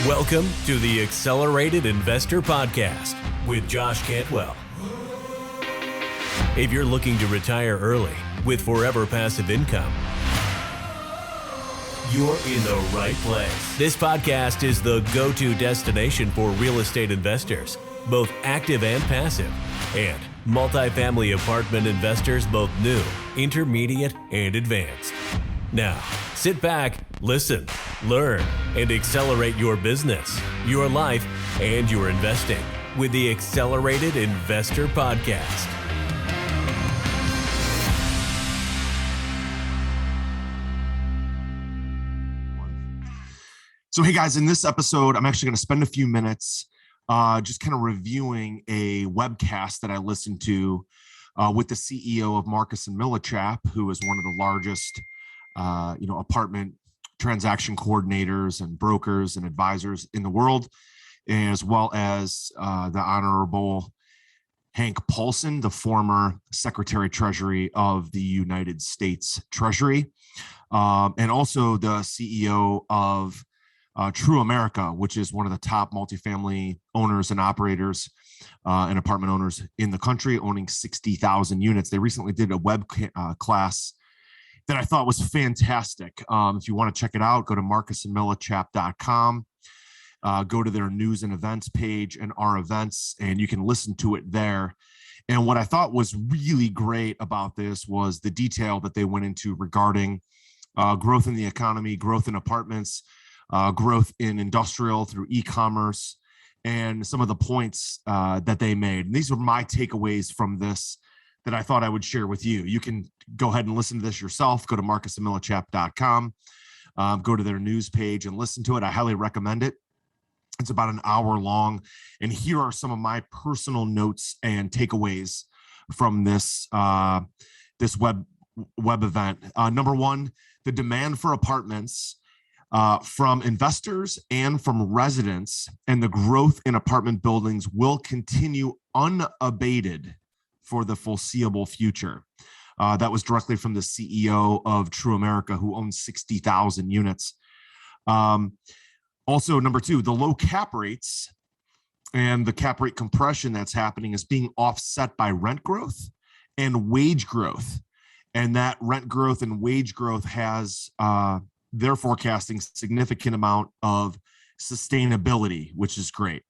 Welcome to the Accelerated Investor Podcast with Josh Cantwell. If you're looking to retire early with forever passive income, you're in the right place. This podcast is the go-to destination for real estate investors, both active and passive, and multifamily apartment investors, both new, intermediate, and advanced. Now, sit back, listen, learn, and accelerate your business, your life, and your investing with the Accelerated Investor Podcast. So, hey guys, in this episode, I'm actually going to spend a few minutes just kind of reviewing a webcast that I listened to with the CEO of Marcus & Millichap, who is one of the largest apartment transaction coordinators and brokers and advisors in the world, as well as the Honorable Hank Paulson, the former Secretary Treasury of the United States Treasury, and also the CEO of True America, which is one of the top multifamily owners and operators and apartment owners in the country, owning 60,000 units. They recently did a web class that I thought was fantastic. If you want to check it out, go to marcusandmillichap.com, go to their news and events page and our events, and you can listen to it there. And what I thought was really great about this was the detail that they went into regarding growth in the economy, growth in apartments, growth in industrial through e-commerce, and some of the points that they made. And these were my takeaways from this that I thought I would share with you. You can go ahead and listen to this yourself. Go to marcusandmillichap.com, go to their news page and listen to it. I highly recommend it. It's about an hour long. And here are some of my personal notes and takeaways from this, this web event. Number one, the demand for apartments from investors and from residents and the growth in apartment buildings will continue unabated for the foreseeable future. That was directly from the CEO of True America, who owns 60,000 units. Also, number two, the low cap rates and the cap rate compression that's happening is being offset by rent growth and wage growth. And that rent growth and wage growth has, they're forecasting significant amount of sustainability, which is great.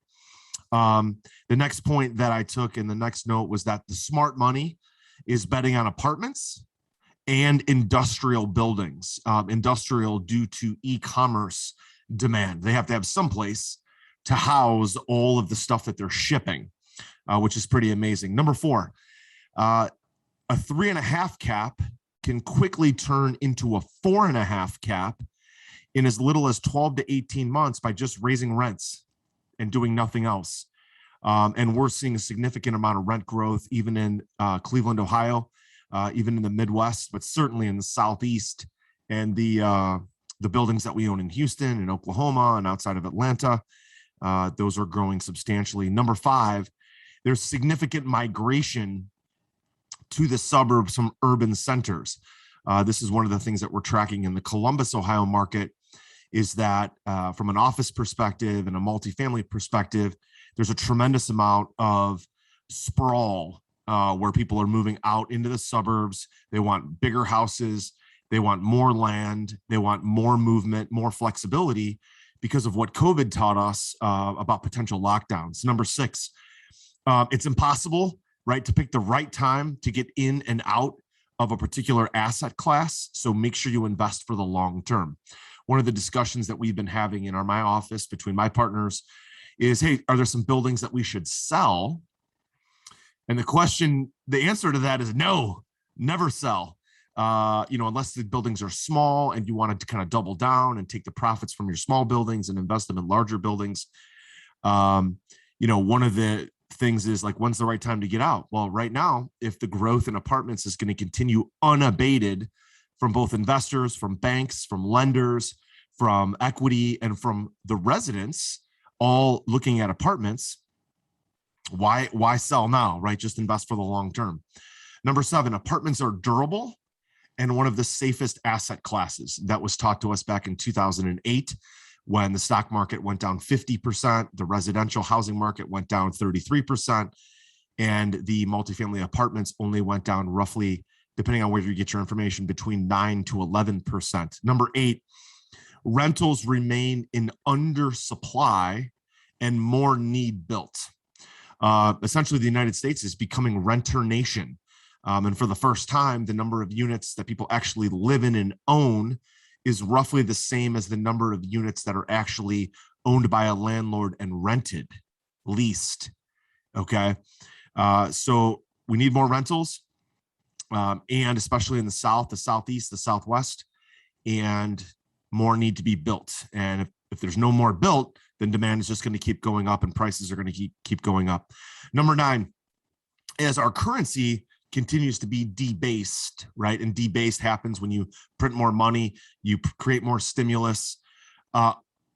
The next point that I took in the next note was that the smart money is betting on apartments and industrial buildings, industrial due to e-commerce demand. They have to have some place to house all of the stuff that they're shipping, which is pretty amazing. Number four, a 3.5 cap can quickly turn into a 4.5 cap in as little as 12 to 18 months by just raising rents and doing nothing else. And we're seeing a significant amount of rent growth, even in Cleveland, Ohio, even in the Midwest, but certainly in the Southeast and the buildings that we own in Houston and Oklahoma and outside of Atlanta. Those are growing substantially. Number five, there's significant migration to the suburbs from urban centers. This is one of the things that we're tracking in the Columbus, Ohio market, is that from an office perspective and a multifamily perspective, there's a tremendous amount of sprawl where people are moving out into the suburbs. They want bigger houses. They want more land. They want more movement, more flexibility because of what COVID taught us about potential lockdowns. Number six, it's impossible, right, to pick the right time to get in and out of a particular asset class. So make sure you invest for the long term. One of the discussions that we've been having in my office between my partners is, hey, are there some buildings that we should sell? And the answer to that is no, never sell. Unless the buildings are small and you want to kind of double down and take the profits from your small buildings and invest them in larger buildings. One of the things is like, when's the right time to get out? Well, right now, if the growth in apartments is going to continue unabated from both investors, from banks, from lenders, from equity, and from the residents, all looking at apartments, why sell now, right? Just invest for the long term. Number seven, apartments are durable and one of the safest asset classes. That was taught to us back in 2008 when the stock market went down 50%, the residential housing market went down 33%, and the multifamily apartments only went down roughly, depending on where you get your information, between 9 to 11%. Number 8, rentals remain in undersupply and more need built. Essentially, the United States is becoming renter nation. And for the first time, the number of units that people actually live in and own is roughly the same as the number of units that are actually owned by a landlord and rented, leased. Okay. So we need more rentals, and especially in the South, the Southeast, the Southwest, and more need to be built. And if there's no more built, then demand is just going to keep going up and prices are going to keep going up. Number 9, as our currency continues to be debased, right? And debased happens when you print more money, you create more stimulus.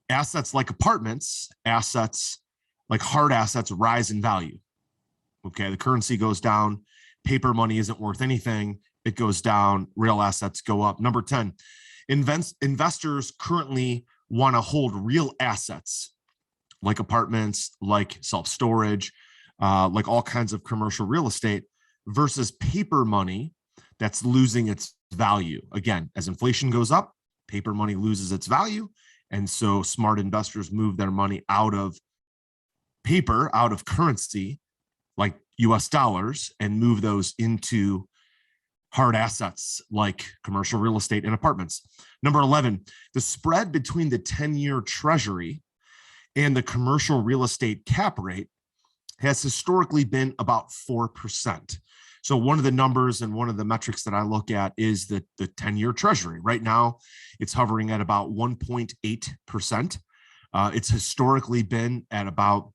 Assets like apartments, assets like hard assets rise in value. Okay, the currency goes down, paper money isn't worth anything, it goes down, real assets go up. Number 10, investors currently want to hold real assets like apartments, like self-storage, like all kinds of commercial real estate, versus paper money that's losing its value. Again, as inflation goes up, paper money loses its value. And so smart investors move their money out of paper, out of currency, like US dollars, and move those into hard assets like commercial real estate and apartments. Number 11, the spread between the 10-year treasury and the commercial real estate cap rate has historically been about 4%. So one of the numbers and one of the metrics that I look at is the 10-year treasury. Right now, it's hovering at about 1.8%. It's historically been at about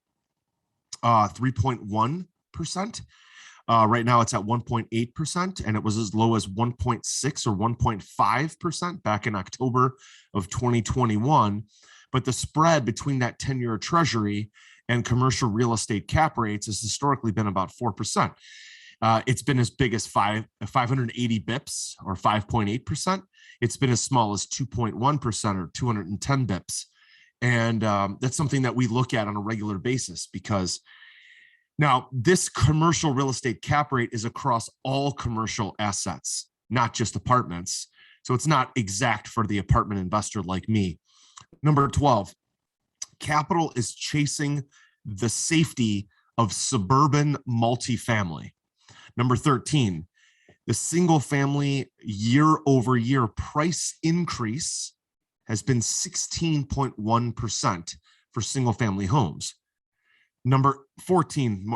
3.1%. Right now, it's at 1.8%, and it was as low as 1.6 or 1.5% back in October of 2021. But the spread between that 10-year treasury and commercial real estate cap rates has historically been about 4%. It's been as big as 580 bips or 5.8%. It's been as small as 2.1% or 210 bips. And that's something that we look at on a regular basis, because now this commercial real estate cap rate is across all commercial assets, not just apartments. So it's not exact for the apartment investor like me. Number 12, capital is chasing the safety of suburban multifamily. Number 13, the single family year over year price increase has been 16.1% for single family homes. Number 14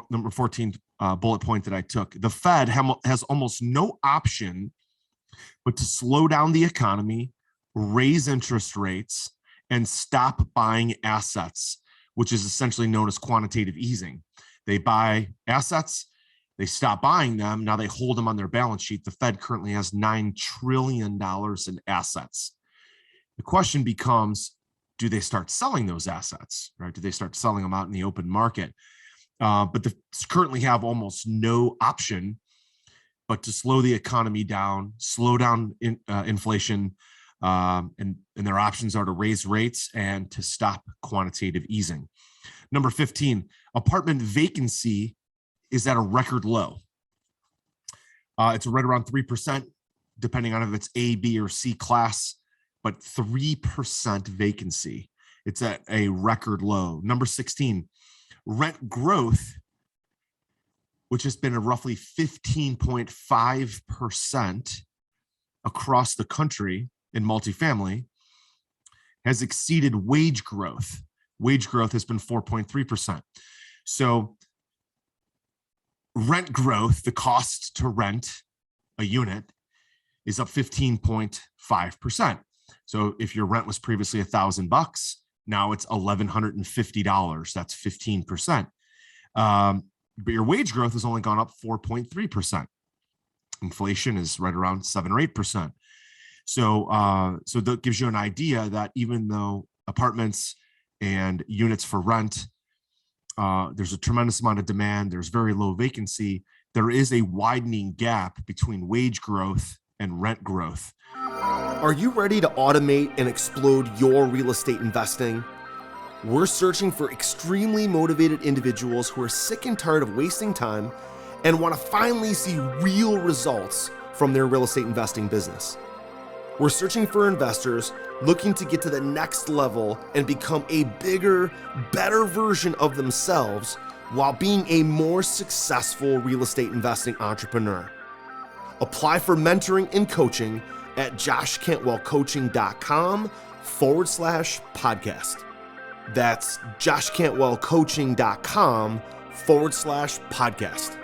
bullet point that I took, the Fed has almost no option but to slow down the economy, raise interest rates, and stop buying assets, which is essentially known as quantitative easing. They buy assets, they stop buying them, now they hold them on their balance sheet. The Fed currently has $9 trillion in assets. The question becomes, do they start selling those assets, right? Do they start selling them out in the open market? But they currently have almost no option but to slow the economy down, slow down inflation, and their options are to raise rates and to stop quantitative easing. Number 15, apartment vacancy is at a record low. It's right around 3%, depending on if it's A, B, or C class, but 3% vacancy. It's at a record low. Number 16, rent growth, which has been a roughly 15.5% across the country in multifamily, has exceeded wage growth. Wage growth has been 4.3%. So rent growth, the cost to rent a unit, is up 15.5%. So if your rent was previously $1,000, now it's $1,150. That's 15%. But your wage growth has only gone up 4.3%. Inflation is right around 7 or 8%. So that gives you an idea that even though apartments and units for rent, there's a tremendous amount of demand, there's very low vacancy, there is a widening gap between wage growth and rent growth. Are you ready to automate and explode your real estate investing? We're searching for extremely motivated individuals who are sick and tired of wasting time and want to finally see real results from their real estate investing business. We're searching for investors looking to get to the next level and become a bigger, better version of themselves while being a more successful real estate investing entrepreneur. Apply for mentoring and coaching at joshcantwellcoaching.com/podcast. That's joshcantwellcoaching.com/podcast.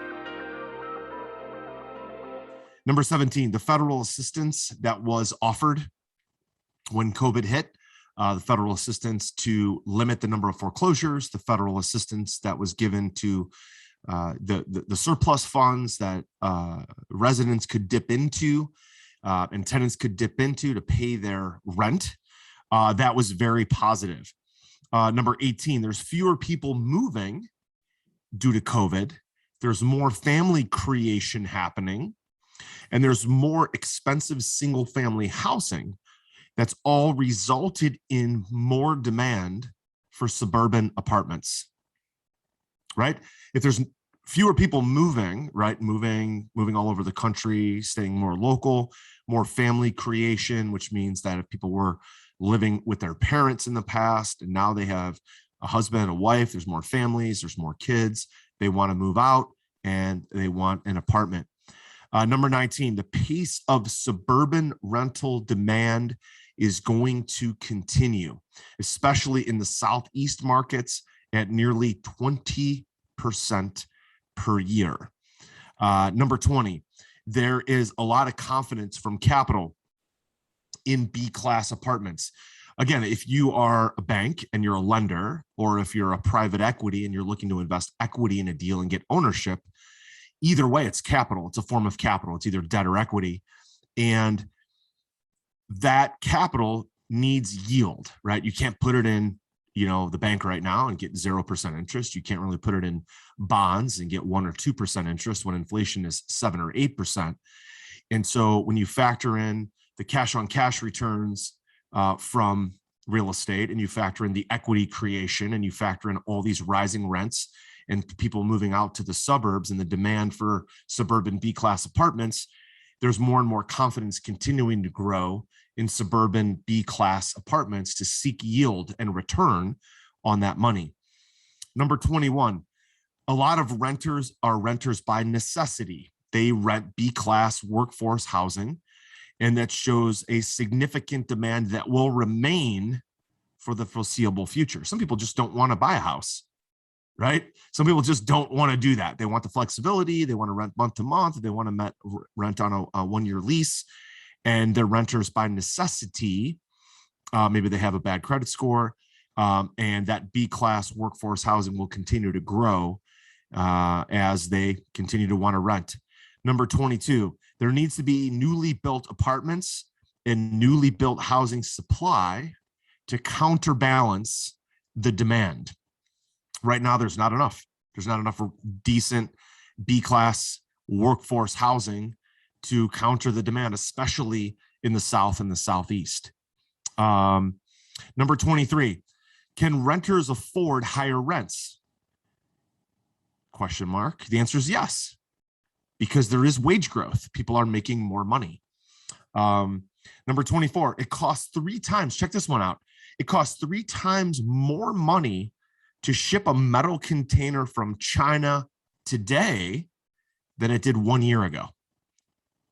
Number 17, the federal assistance that was offered when COVID hit, the federal assistance to limit the number of foreclosures, the federal assistance that was given to the surplus funds that residents could dip into and tenants could dip into to pay their rent. That was very positive. Number 18, there's fewer people moving due to COVID. There's more family creation happening, and there's more expensive single family housing. That's all resulted in more demand for suburban apartments, right? If there's fewer people moving, right? Moving all over the country, staying more local, more family creation, which means that if people were living with their parents in the past and now they have a husband, a wife, there's more families, there's more kids, they want to move out and they want an apartment. Number 19, the pace of suburban rental demand is going to continue, especially in the Southeast markets at nearly 20% per year. Number 20, there is a lot of confidence from capital in B-class apartments. Again, if you are a bank and you're a lender, or if you're a private equity and you're looking to invest equity in a deal and get ownership, either way, it's capital. It's a form of capital. It's either debt or equity. And that capital needs yield, right? You can't put it in, the bank right now and get 0% interest. You can't really put it in bonds and get 1 or 2% interest when inflation is 7 or 8%. And so when you factor in the cash on cash returns from real estate, and you factor in the equity creation, and you factor in all these rising rents and people moving out to the suburbs and the demand for suburban B-class apartments, there's more and more confidence continuing to grow in suburban B-class apartments to seek yield and return on that money. Number 21, a lot of renters are renters by necessity. They rent B-class workforce housing, and that shows a significant demand that will remain for the foreseeable future. Some people just don't want to buy a house, right? Some people just don't want to do that. They want the flexibility. They want to rent month to month. They want to rent on a one-year lease, and they're renters by necessity. Maybe they have a bad credit score, and that B-class workforce housing will continue to grow as they continue to want to rent. Number 22, there needs to be newly built apartments and newly built housing supply to counterbalance the demand. Right now, there's not enough. There's not enough decent B-class workforce housing to counter the demand, especially in the South and the Southeast. Number 23, can renters afford higher rents? Question mark. The answer is yes, because there is wage growth. People are making more money. Number 24, it costs 3 times. Check this one out. It costs 3 times more money to ship a metal container from China today than it did 1 year ago.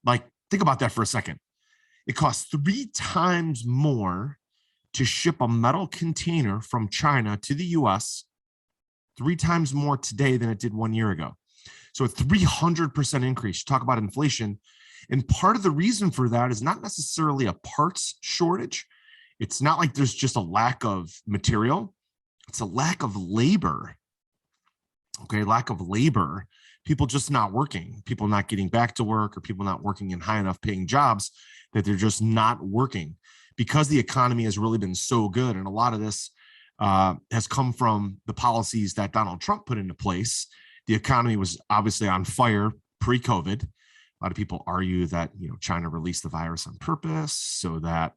Like, think about that for a second. It costs 3 times more to ship a metal container from China to the US, 3 times more today than it did 1 year ago. So a 300% increase. Talk about inflation. And part of the reason for that is not necessarily a parts shortage. It's not like there's just a lack of material. It's a lack of labor. Okay, lack of labor. People just not working. People not getting back to work, or people not working in high enough paying jobs that they're just not working, because the economy has really been so good. And a lot of this has come from the policies that Donald Trump put into place. The economy was obviously on fire pre-COVID, A lot of people argue that, China released the virus on purpose so that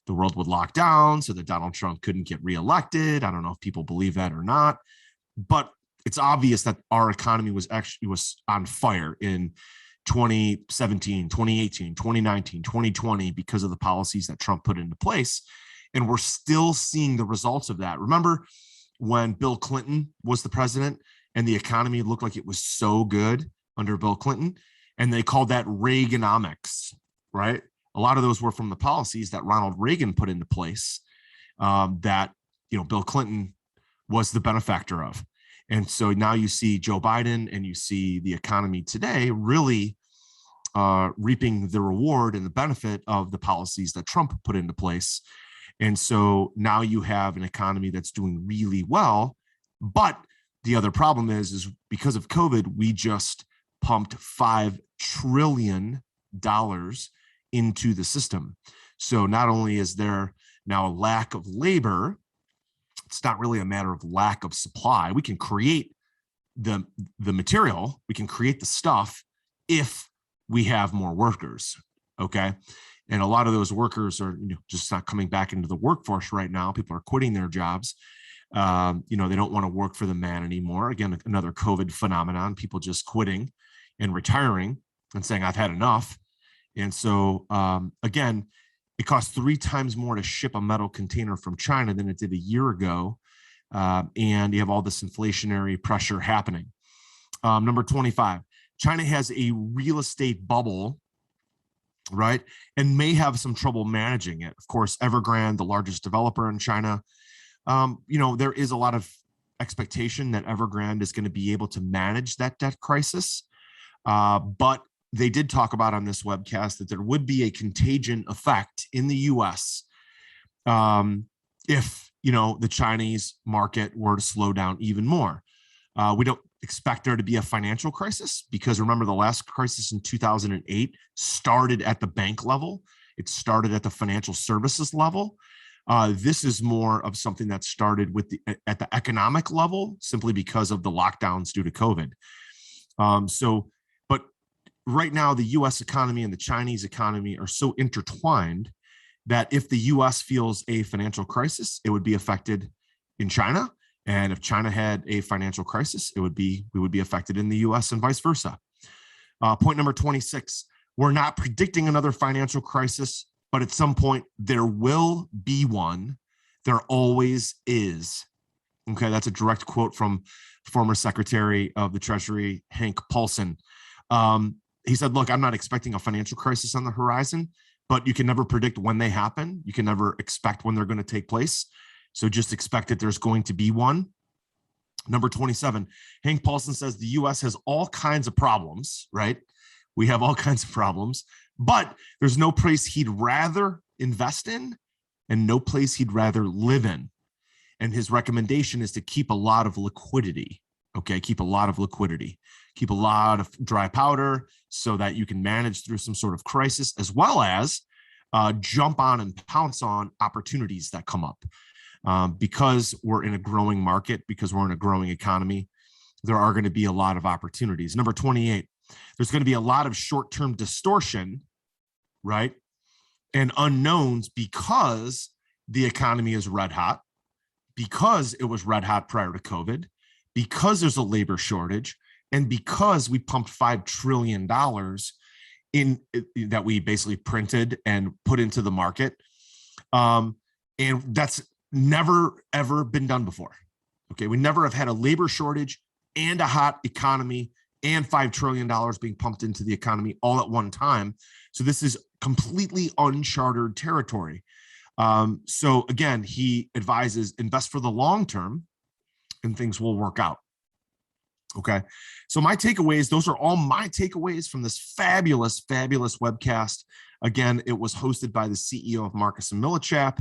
the world would lock down, so that Donald Trump couldn't get reelected. I don't know if people believe that or not, but it's obvious that our economy was on fire in 2017, 2018, 2019, 2020 because of the policies that Trump put into place. And we're still seeing the results of that. Remember when Bill Clinton was the president and the economy looked like it was so good under Bill Clinton, and they called that Reaganomics, right? A lot of those were from the policies that Ronald Reagan put into place that, Bill Clinton was the benefactor of. And so now you see Joe Biden and you see the economy today really reaping the reward and the benefit of the policies that Trump put into place. And so now you have an economy that's doing really well. But the other problem is because of COVID, we just pumped $5 trillion into the system. So not only is there now a lack of labor, it's not really a matter of lack of supply. We can create the material, we can create the stuff if we have more workers, okay? And a lot of those workers are just not coming back into the workforce right now. People are quitting their jobs. They don't want to work for the man anymore. Again, another COVID phenomenon, people just quitting and retiring and saying, I've had enough. And so, again, it costs 3 times more to ship a metal container from China than it did a year ago. And you have all this inflationary pressure happening. Number 25, China has a real estate bubble, right? And may have some trouble managing it. Of course, Evergrande, the largest developer in China, there is a lot of expectation that Evergrande is going to be able to manage that debt crisis. But they did talk about on this webcast that there would be a contagion effect in the US if, the Chinese market were to slow down even more. We don't expect there to be a financial crisis because remember the last crisis in 2008 started at the bank level. It started at the financial services level. This is more of something that started at the economic level simply because of the lockdowns due to COVID. But right now, the U.S. economy and the Chinese economy are so intertwined that if the U.S. feels a financial crisis, it would be affected in China. And if China had a financial crisis, we would be affected in the U.S. and vice versa. Point number 26, we're not predicting another financial crisis, but at some point there will be one. There always is. Okay, that's a direct quote from former Secretary of the Treasury, Hank Paulson. He said, look, I'm not expecting a financial crisis on the horizon, but you can never predict when they happen. You can never expect when they're going to take place. So just expect that there's going to be one. Number 27, Hank Paulson says the U.S. has all kinds of problems, right? We have all kinds of problems, but there's no place he'd rather invest in and no place he'd rather live in. And his recommendation is to keep a lot of liquidity, okay? Keep a lot of liquidity. Keep a lot of dry powder so that you can manage through some sort of crisis, as well as jump on and pounce on opportunities that come up. Because we're in a growing market, because we're in a growing economy, there are going to be a lot of opportunities. Number 28, there's going to be a lot of short-term distortion, right? And unknowns because the economy is red hot, because it was red hot prior to COVID, because there's a labor shortage, and because we pumped $5 trillion in that we basically printed and put into the market. And that's never, ever been done before. Okay. We never have had a labor shortage and a hot economy and $5 trillion being pumped into the economy all at one time. So this is completely uncharted territory. So again, he advises invest for the long term and things will work out. Okay. So my takeaways, those are all my takeaways from this fabulous, fabulous webcast. Again, it was hosted by the CEO of Marcus & Millichap.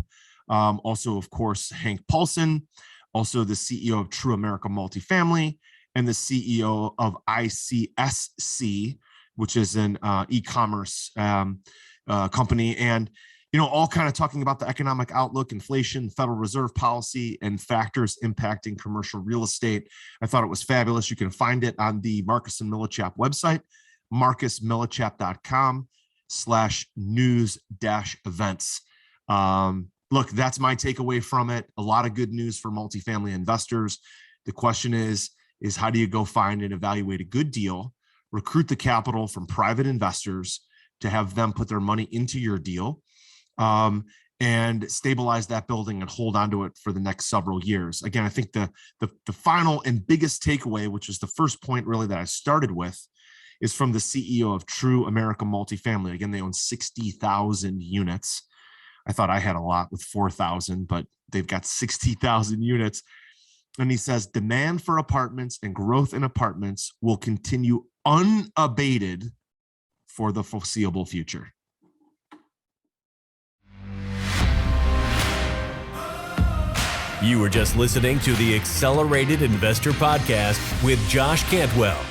Also, of course, Hank Paulson, also the CEO of True America Multifamily, and the CEO of ICSC, which is an e-commerce company. And, all kind of talking about the economic outlook, inflation, Federal Reserve policy, and factors impacting commercial real estate. I thought it was fabulous. You can find it on the Marcus & Millichap website. marcusmillichap.com/news-events. Look, that's my takeaway from it. A lot of good news for multifamily investors. The question is how do you go find and evaluate a good deal, recruit the capital from private investors to have them put their money into your deal, and stabilize that building and hold on to it for the next several years. Again, I think the final and biggest takeaway, which is the first point really that I started with, is from the CEO of True America Multifamily. Again, they own 60,000 units. I thought I had a lot with 4,000, but they've got 60,000 units. And he says, demand for apartments and growth in apartments will continue unabated for the foreseeable future. You were just listening to the Accelerated Investor Podcast with Josh Cantwell.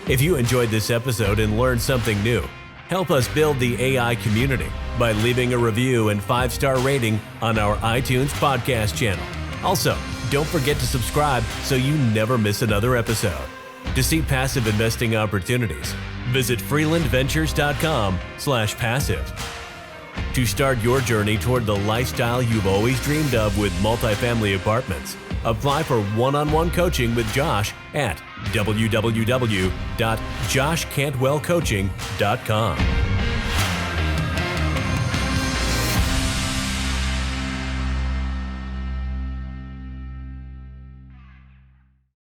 If you enjoyed this episode and learned something new, help us build the AI community by leaving a review and 5-star rating on our iTunes podcast channel. Also, don't forget to subscribe so you never miss another episode. To see passive investing opportunities, visit freelandventures.com/passive. To start your journey toward the lifestyle you've always dreamed of with multifamily apartments, apply for one-on-one coaching with Josh at www.joshcantwellcoaching.com.